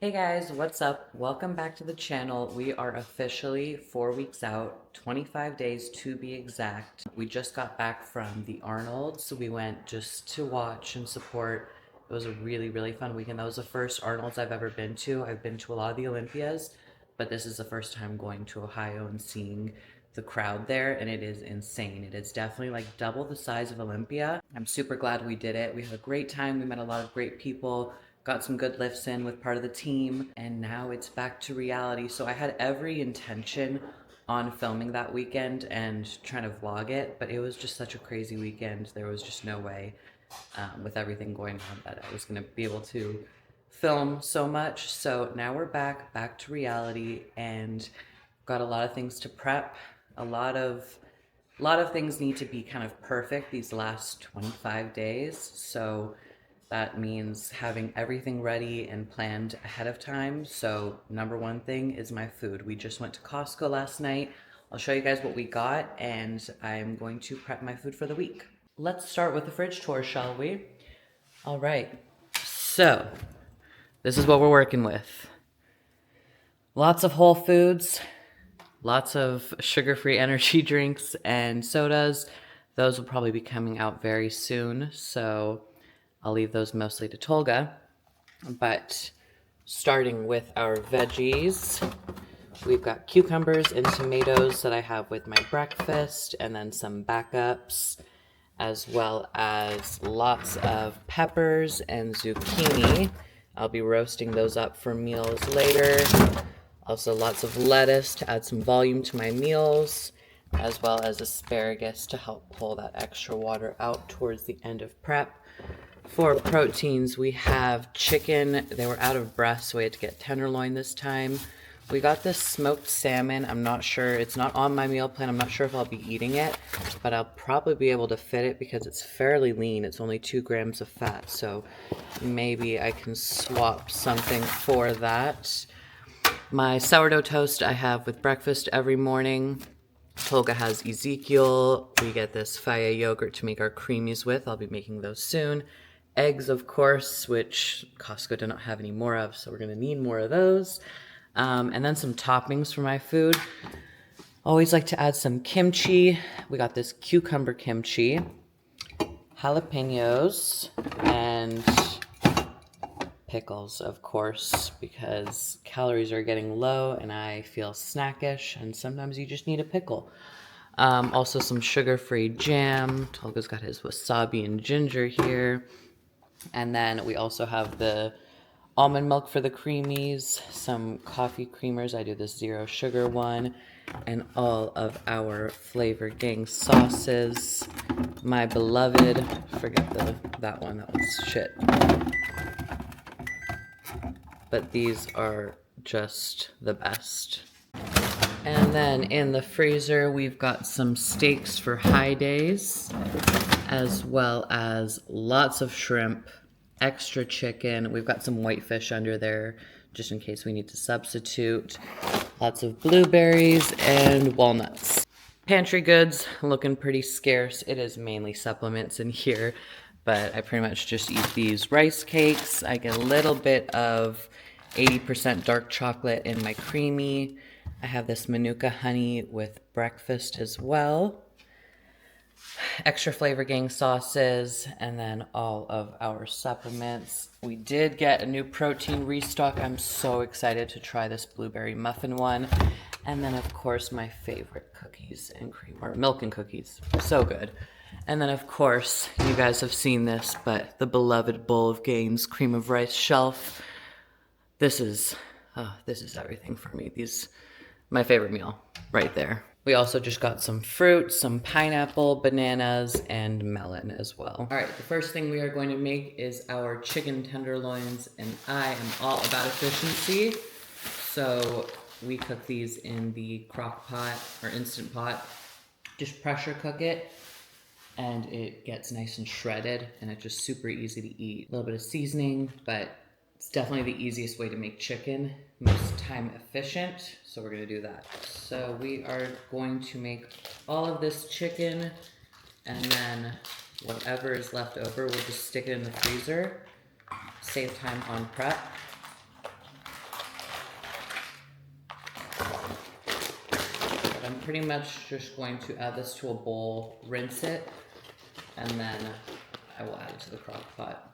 Hey guys, what's up? Welcome back to the channel. We are officially 4 weeks out, 25 days to be exact. We just got back from the Arnold, so we went just to watch and support. It was a really fun weekend. That was the first Arnold's I've ever been to. I've been to a lot of the Olympias, but this is the first time going to Ohio and seeing the crowd there, and it is insane. It is definitely like double the size of Olympia. I'm super glad we did it. We had a great time. We met a lot of great people, got some good lifts in with part of the team, and now it's back to reality. So I had every intention on filming that weekend and trying to vlog it, but it was just such a crazy weekend. There was just no way, with everything going on, that I was going to be able to film so much. So now we're back to reality, and got a lot of things to prep. A lot of things need to be kind of perfect these last 25 days. So that means having everything ready and planned ahead of time. So number one thing is my food. We just went to Costco last night. I'll show you guys what we got, and I'm going to prep my food for the week. Let's start with the fridge tour, shall we? All right. So this is what we're working with. Lots of whole foods, lots of sugar-free energy drinks and sodas. Those will probably be coming out very soon, so I'll leave those mostly to Tolga. But starting with our veggies, we've got cucumbers and tomatoes that I have with my breakfast, and then some backups, as well as lots of peppers and zucchini. I'll be roasting those up for meals later. Also lots of lettuce to add some volume to my meals, as well as asparagus to help pull that extra water out towards the end of prep. For proteins, we have chicken. They were out of breast, so we had to get tenderloin this time. We got this smoked salmon. I'm not sure. It's not on my meal plan. I'm not sure if I'll be eating it, but I'll probably be able to fit it because it's fairly lean. It's only 2 grams of fat, so maybe I can swap something for that. My sourdough toast I have with breakfast every morning. Tolga has Ezekiel. We get this Faya yogurt to make our creamies with. I'll be making those soon. Eggs, of course, which Costco did not have any more of, so we're going to need more of those. And then some toppings for my food. Always like to add some kimchi. We got this cucumber kimchi, jalapenos, and pickles, of course, because calories are getting low and I feel snackish, and sometimes you just need a pickle. Also some sugar-free jam. Tolga's got his wasabi and ginger here. And then we also have the almond milk for the creamies, some coffee creamers. I do this 0 sugar one, and all of our Flavor Gang sauces. My beloved, forget that one, that was shit. But these are just the best. And then in the freezer, we've got some steaks for high days, as well as lots of shrimp, extra chicken. We've got some whitefish under there, just in case we need to substitute. Lots of blueberries and walnuts. Pantry goods looking pretty scarce. It is mainly supplements in here, but I pretty much just eat these rice cakes. I get a little bit of 80% dark chocolate in my creamy. I have this Manuka honey with breakfast as well. Extra Flavor Gang sauces, and then all of our supplements. We did get a new protein restock. I'm so excited to try this blueberry muffin one. And then, of course, my favorite cookies and cream, or milk and cookies. So good. And then, of course, you guys have seen this, but the beloved Bowl of Gains cream of rice shelf. This is everything for me. My favorite meal right there. We also just got some fruit, some pineapple, bananas, and melon as well. All right, the first thing we are going to make is our chicken tenderloins, and I am all about efficiency. So we cook these in the crock pot or instant pot. Just pressure cook it, and it gets nice and shredded, and it's just super easy to eat. A little bit of seasoning, but it's definitely the easiest way to make chicken, most time efficient, so we're gonna do that. So we are going to make all of this chicken, and then whatever is left over, we'll just stick it in the freezer, save time on prep. I'm pretty much just going to add this to a bowl, rinse it, and then I will add it to the crock pot.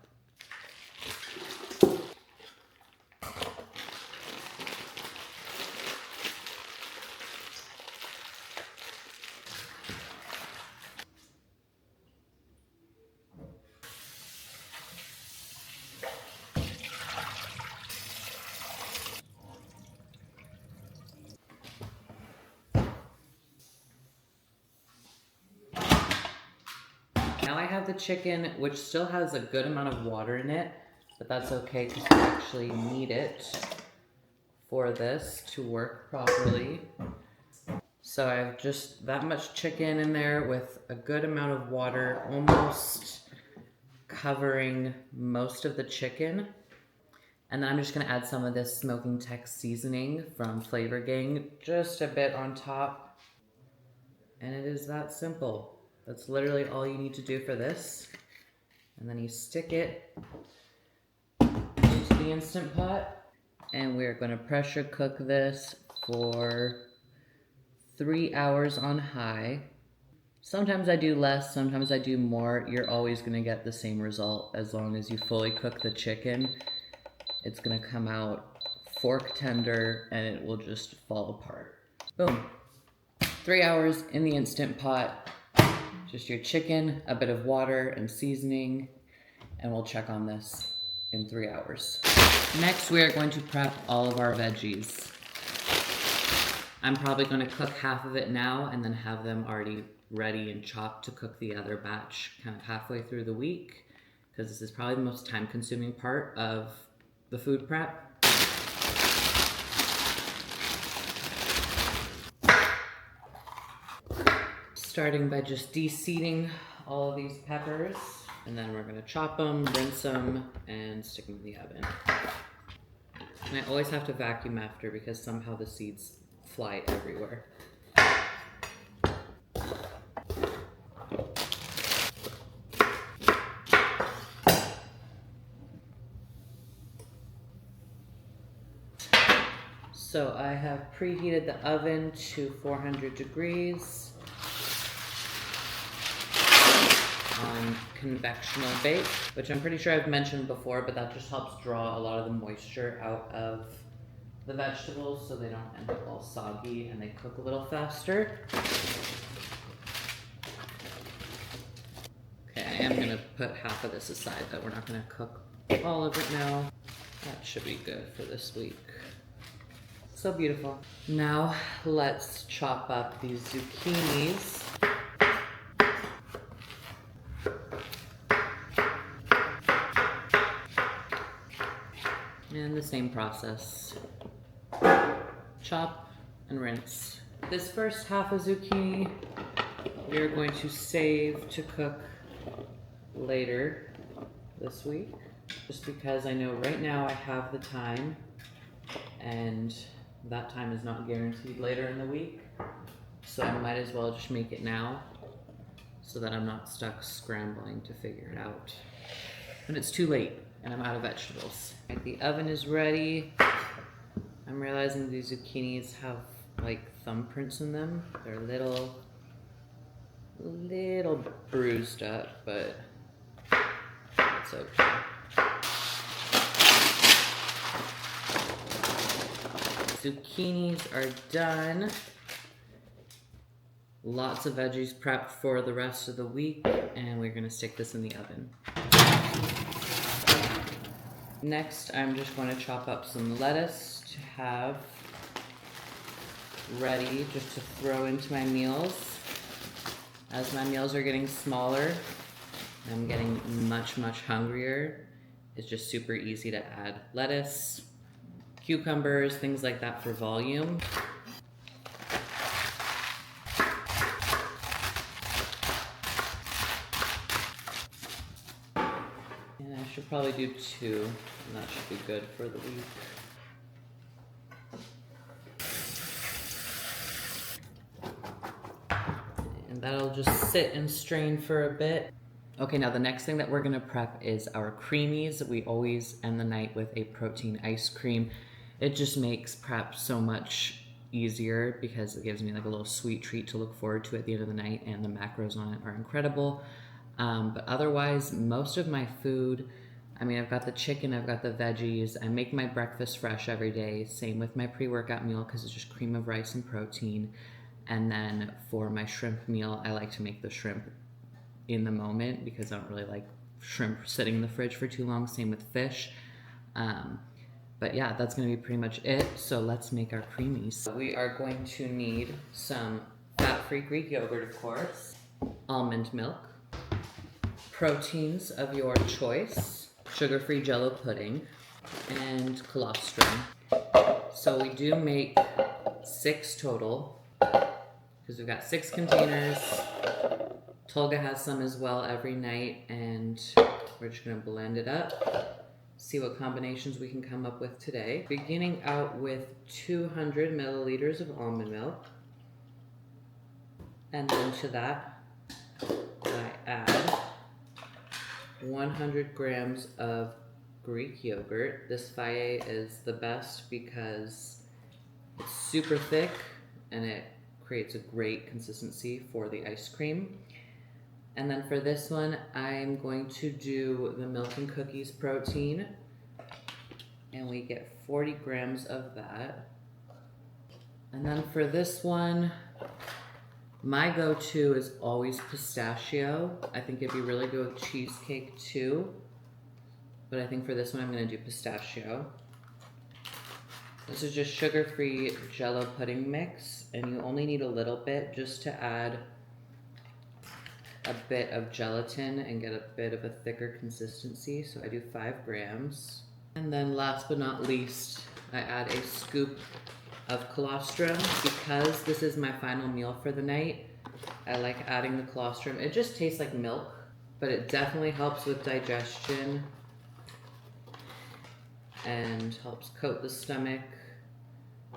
Now I have the chicken, which still has a good amount of water in it, but that's okay because we actually need it for this to work properly. So I have just that much chicken in there with a good amount of water, almost covering most of the chicken. And then I'm just gonna add some of this Smoking Tex seasoning from Flavor Gang, just a bit on top. And it is that simple. That's literally all you need to do for this. And then you stick it into the Instant Pot. And we're gonna pressure cook this for 3 hours on high. Sometimes I do less, sometimes I do more. You're always gonna get the same result as long as you fully cook the chicken. It's gonna come out fork tender and it will just fall apart. Boom. 3 hours in the Instant Pot. Just your chicken, a bit of water and seasoning, and we'll check on this in 3 hours. Next, we are going to prep all of our veggies. I'm probably going to cook half of it now and then have them already ready and chopped to cook the other batch kind of halfway through the week, because this is probably the most time-consuming part of the food prep. Starting by just de-seeding all of these peppers, and then we're gonna chop them, rinse them, and stick them in the oven. And I always have to vacuum after because somehow the seeds fly everywhere. So I have preheated the oven to 400 degrees. On convectional bake, which I'm pretty sure I've mentioned before, but that just helps draw a lot of the moisture out of the vegetables so they don't end up all soggy and they cook a little faster. Okay, I am gonna put half of this aside though. We're not gonna cook all of it now. That should be good for this week. So beautiful. Now let's chop up these zucchinis. And the same process. Chop and rinse. This first half of zucchini, we are going to save to cook later this week. Just because I know right now I have the time, and that time is not guaranteed later in the week. So I might as well just make it now so that I'm not stuck scrambling to figure it out. But it's too late and I'm out of vegetables. Right, the oven is ready. I'm realizing these zucchinis have like thumbprints in them. They're little bruised up, but it's okay. Zucchinis are done. Lots of veggies prepped for the rest of the week, and we're gonna stick this in the oven. Next, I'm just going to chop up some lettuce to have ready just to throw into my meals. As my meals are getting smaller, I'm getting much hungrier. It's just super easy to add lettuce, cucumbers, things like that for volume. And I should probably do 2, and that should be good for the week. And that'll just sit and strain for a bit. Okay, now the next thing that we're gonna prep is our creamies. We always end the night with a protein ice cream. It just makes prep so much easier because it gives me like a little sweet treat to look forward to at the end of the night, and the macros on it are incredible. But otherwise, most of my food, I mean, I've got the chicken, I've got the veggies, I make my breakfast fresh every day, same with my pre-workout meal because it's just cream of rice and protein. And then for my shrimp meal, I like to make the shrimp in the moment because I don't really like shrimp sitting in the fridge for too long, same with fish. But yeah, that's gonna be pretty much it. So let's make our creamies. We are going to need some fat-free Greek yogurt, of course, almond milk, proteins of your choice, sugar-free Jell-O pudding, and colostrum. So we do make 6 total because we've got 6 containers. Tolga has some as well every night, and we're just gonna blend it up, see what combinations we can come up with today. Beginning out with 200 milliliters of almond milk, and then to that I add 100 grams of Greek yogurt. This Faye is the best because it's super thick and it creates a great consistency for the ice cream. And then for this one, I'm going to do the milk and cookies protein, and we get 40 grams of that. And then for this one, my go-to is always pistachio. I think it'd be really good with cheesecake too, but I think for this one I'm gonna do pistachio. This is just sugar-free Jell-O pudding mix, and you only need a little bit just to add a bit of gelatin and get a bit of a thicker consistency. So I do 5 grams. And then last but not least, I add a scoop of colostrum. Because this is my final meal for the night, I like adding the colostrum. It just tastes like milk, but it definitely helps with digestion and helps coat the stomach,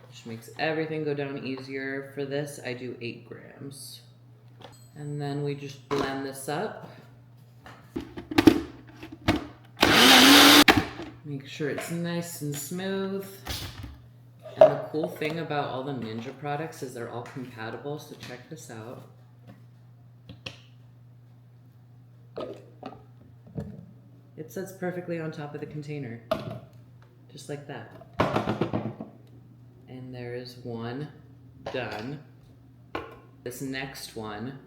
which makes everything go down easier. For this, I do 8 grams. And then we just blend this up. Make sure it's nice and smooth. And the cool thing about all the Ninja products is they're all compatible, so check this out. It sits perfectly on top of the container, just like that. And there is one done. This next one,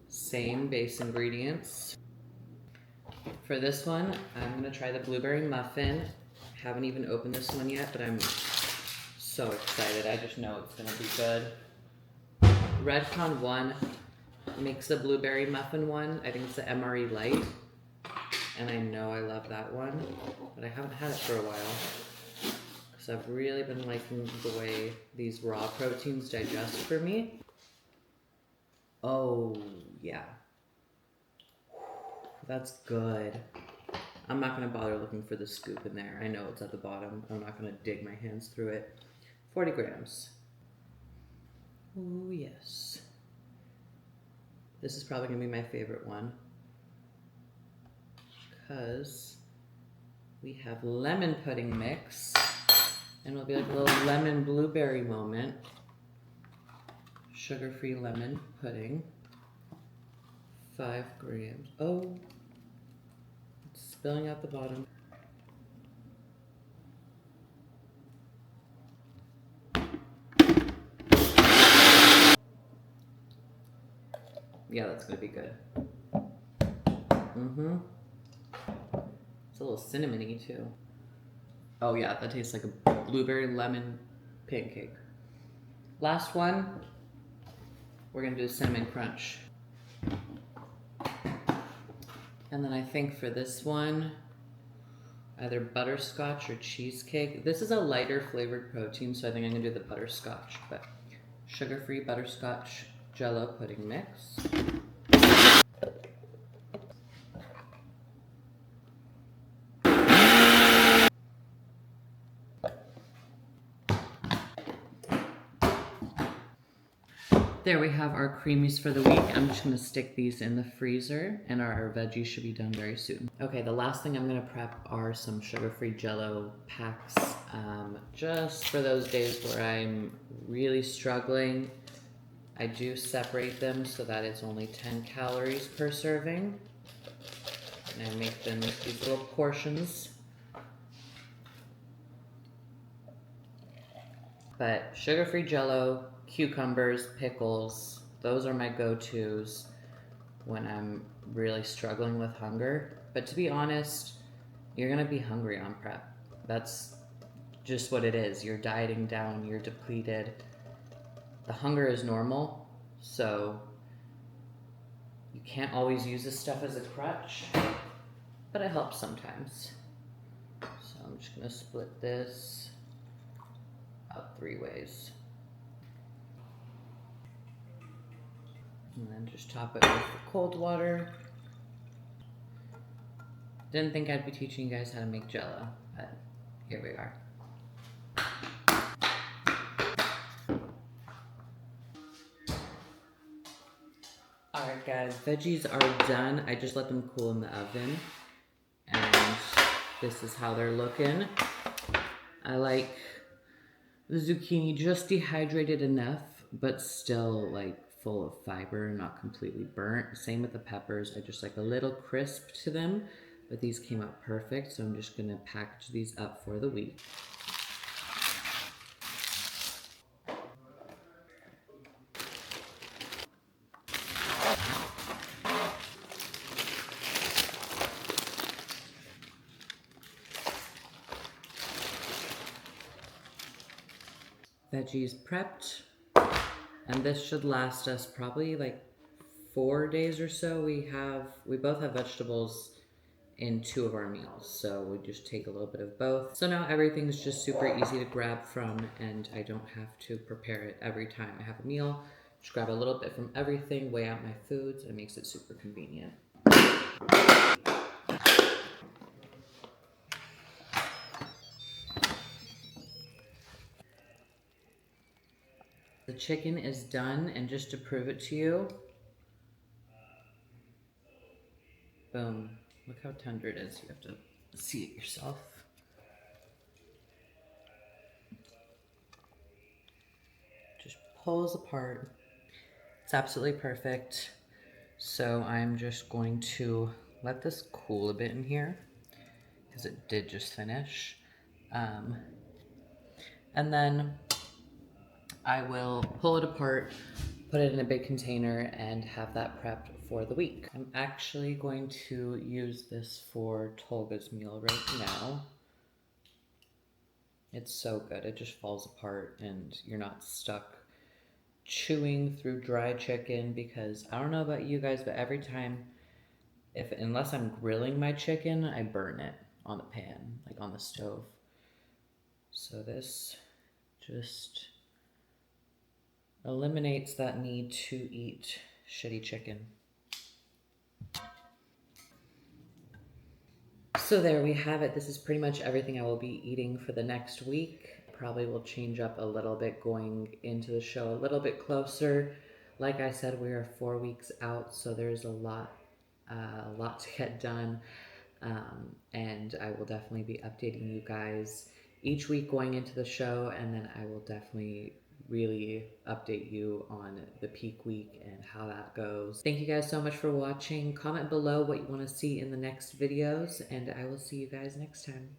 same base ingredients. For this one, I'm gonna try the blueberry muffin. Haven't even opened this one yet, but I'm so excited. I just know it's gonna be good. Redcon 1 makes the blueberry muffin one. I think it's the MRE Light. And I know I love that one, but I haven't had it for a while. So I've really been liking the way these raw proteins digest for me. Oh, yeah. That's good. I'm not gonna bother looking for the scoop in there. I know it's at the bottom. I'm not gonna dig my hands through it. 40 grams. Oh, yes. This is probably gonna be my favorite one, because we have lemon pudding mix, and it'll be like a little lemon blueberry moment. Sugar-free lemon pudding. 5 grams. Oh, it's spilling out the bottom. Yeah, that's gonna be good. Mm-hmm. It's a little cinnamony too. Oh yeah, that tastes like a blueberry lemon pancake. Last one, we're gonna do cinnamon crunch. And then I think for this one, either butterscotch or cheesecake. This is a lighter flavored protein, so I think I'm gonna do the butterscotch, but sugar-free butterscotch Jell-O pudding mix. There we have our creamies for the week. I'm just gonna stick these in the freezer, and our veggies should be done very soon. Okay, the last thing I'm gonna prep are some sugar-free Jell-O packs Just for those days where I'm really struggling, I do separate them so that it's only 10 calories per serving. And I make them these little portions. But sugar-free Jell-O, cucumbers, pickles, those are my go-tos when I'm really struggling with hunger. But to be honest, you're gonna be hungry on prep. That's just what it is. You're dieting down, you're depleted. The hunger is normal, so you can't always use this stuff as a crutch, but it helps sometimes. So I'm just gonna split this up 3 ways. And then just top it with the cold water. Didn't think I'd be teaching you guys how to make Jell-O, but here we are. Alright guys, veggies are done. I just let them cool in the oven. And this is how they're looking. I like the zucchini just dehydrated enough, but still like full of fiber, not completely burnt. Same with the peppers. I just like a little crisp to them, but these came out perfect. So I'm just gonna package these up for the week. Veggies prepped, and this should last us probably like 4 days or so. We both have vegetables in 2 of our meals, so we just take a little bit of both. So now everything's just super easy to grab from, and I don't have to prepare it every time I have a meal. Just grab a little bit from everything, weigh out my foods, and it makes it super convenient. The chicken is done, and just to prove it to you, boom, look how tender it is. You have to see it yourself. Just pulls apart. It's absolutely perfect. So I'm just going to let this cool a bit in here because it did just finish. And then I will pull it apart, put it in a big container, and have that prepped for the week. I'm actually going to use this for Tolga's meal right now. It's so good. It just falls apart and you're not stuck chewing through dry chicken, because I don't know about you guys, but every time, unless I'm grilling my chicken, I burn it on the pan, like on the stove. So this just eliminates that need to eat shitty chicken. So there we have it. This is pretty much everything I will be eating for the next week. Probably will change up a little bit going into the show a little bit closer. Like I said, we are 4 weeks out, so there's a lot to get done. And I will definitely be updating you guys each week going into the show, and then I will definitely really update you on the peak week and how that goes. Thank you guys so much for watching. Comment below what you want to see in the next videos, and I will see you guys next time.